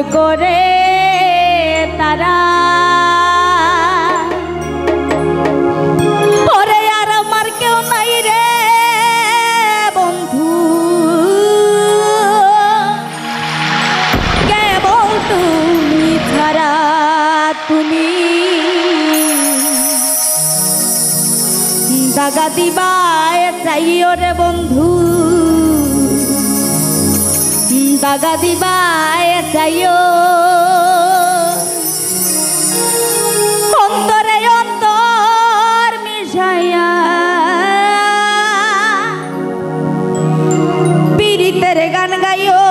করে তারা ওরে আর আমার কেউ নাই রে বন্ধু কেবল তুমি ছাড়া তুমি দাগা দিবায় চাইও রে বন্ধু দাগা দিবায় চাইও অন্তরে অন্তর মিশাইয়া পীড়িতের গান গাইও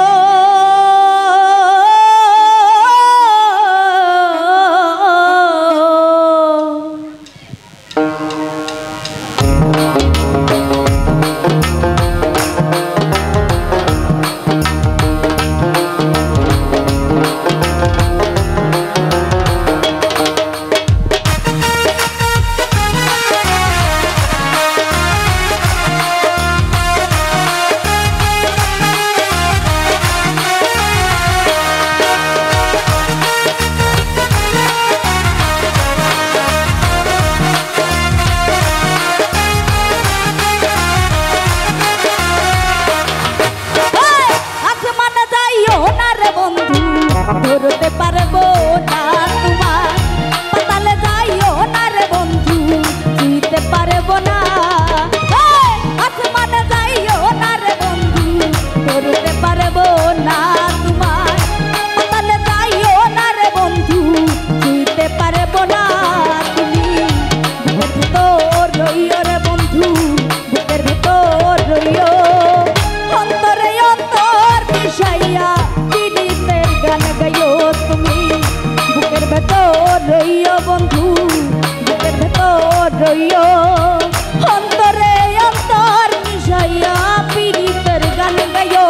ধরতে পারবো না তোমার পাতালে যাইও না রে বন্ধু ছুঁইতে পারবো না আসমানে যাইও না রে বন্ধু ধরতে পারবো না তোমার পাতালে যাইও না রে বন্ধু ছুঁইতে পারবো না তুমি বুকের ভিতর রইও রে বন্ধু বুকের ভিতর রইও অন্তরে অন্তর মিশাইয়া গান গাইও তুমি বুকের ভেতর রইও বন্ধু বুকের ভেতর রইও অন্তরে অন্তর মিশাইয়া পীড়িতের গান গাইও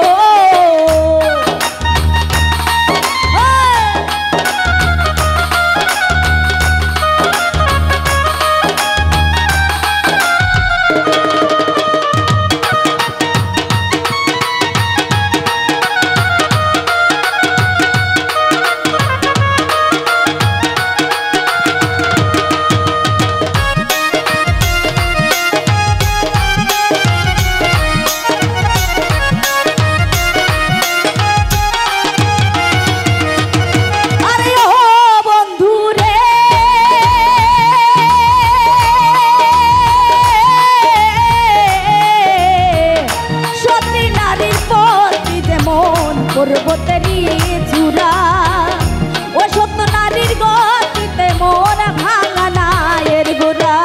পর্বতেরই চূড়া ও সত্য নারীর গতিতে মন ভাঙা নায়ের গোড়া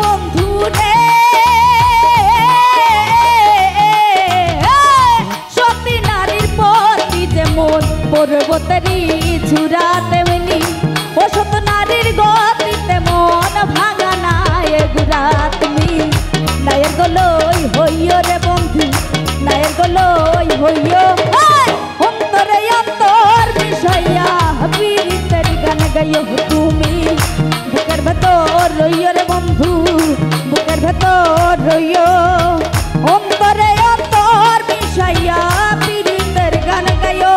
বন্ধু রে সত্যি নারীর প্রতি যেমন পর্বতেরই চূড়া তেমনি ও সত্য নারীর গতিতে মন ভাঙা নায়ের গোড়া তুমি নায়ের গলই হইও রে বন্ধু নায়ের গলই হইও অন্তরে অন্তর মিশাইয়া পীড়িতের গান গাইও তুমি বুকের ভেতর রইও রে বন্ধু বুকের ভেতর রইও অন্তরে অন্তর মিশাইয়া পীড়িতের গান গাইও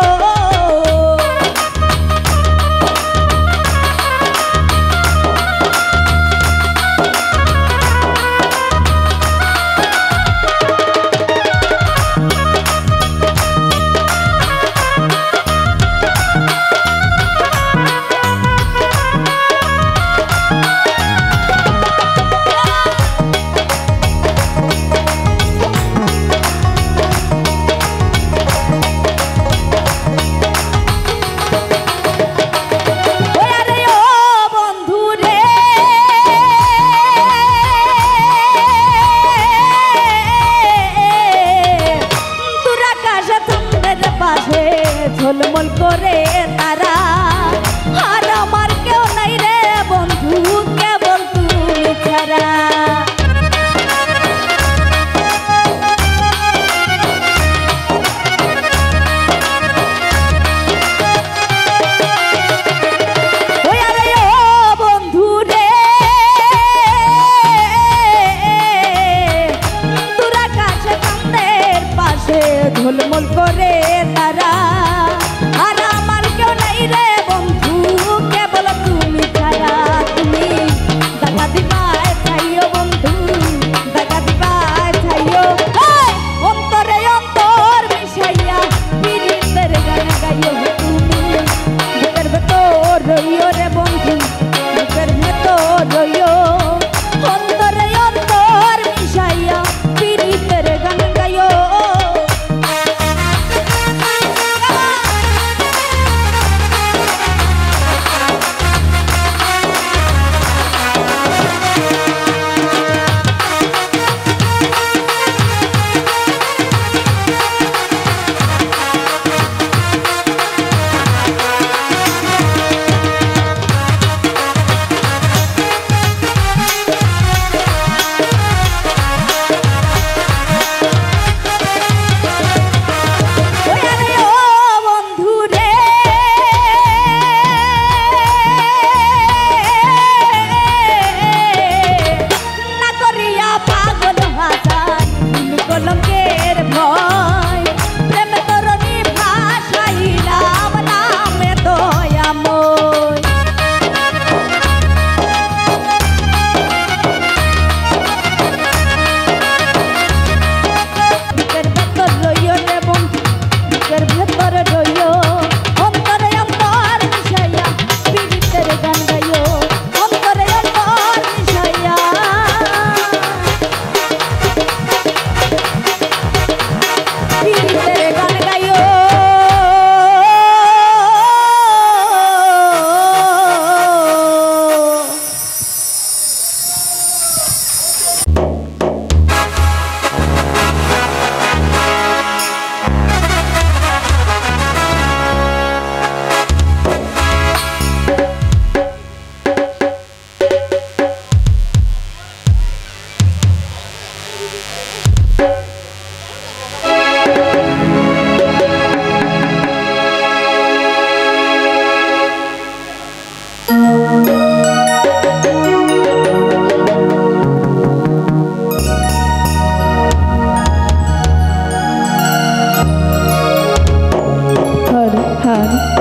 আধার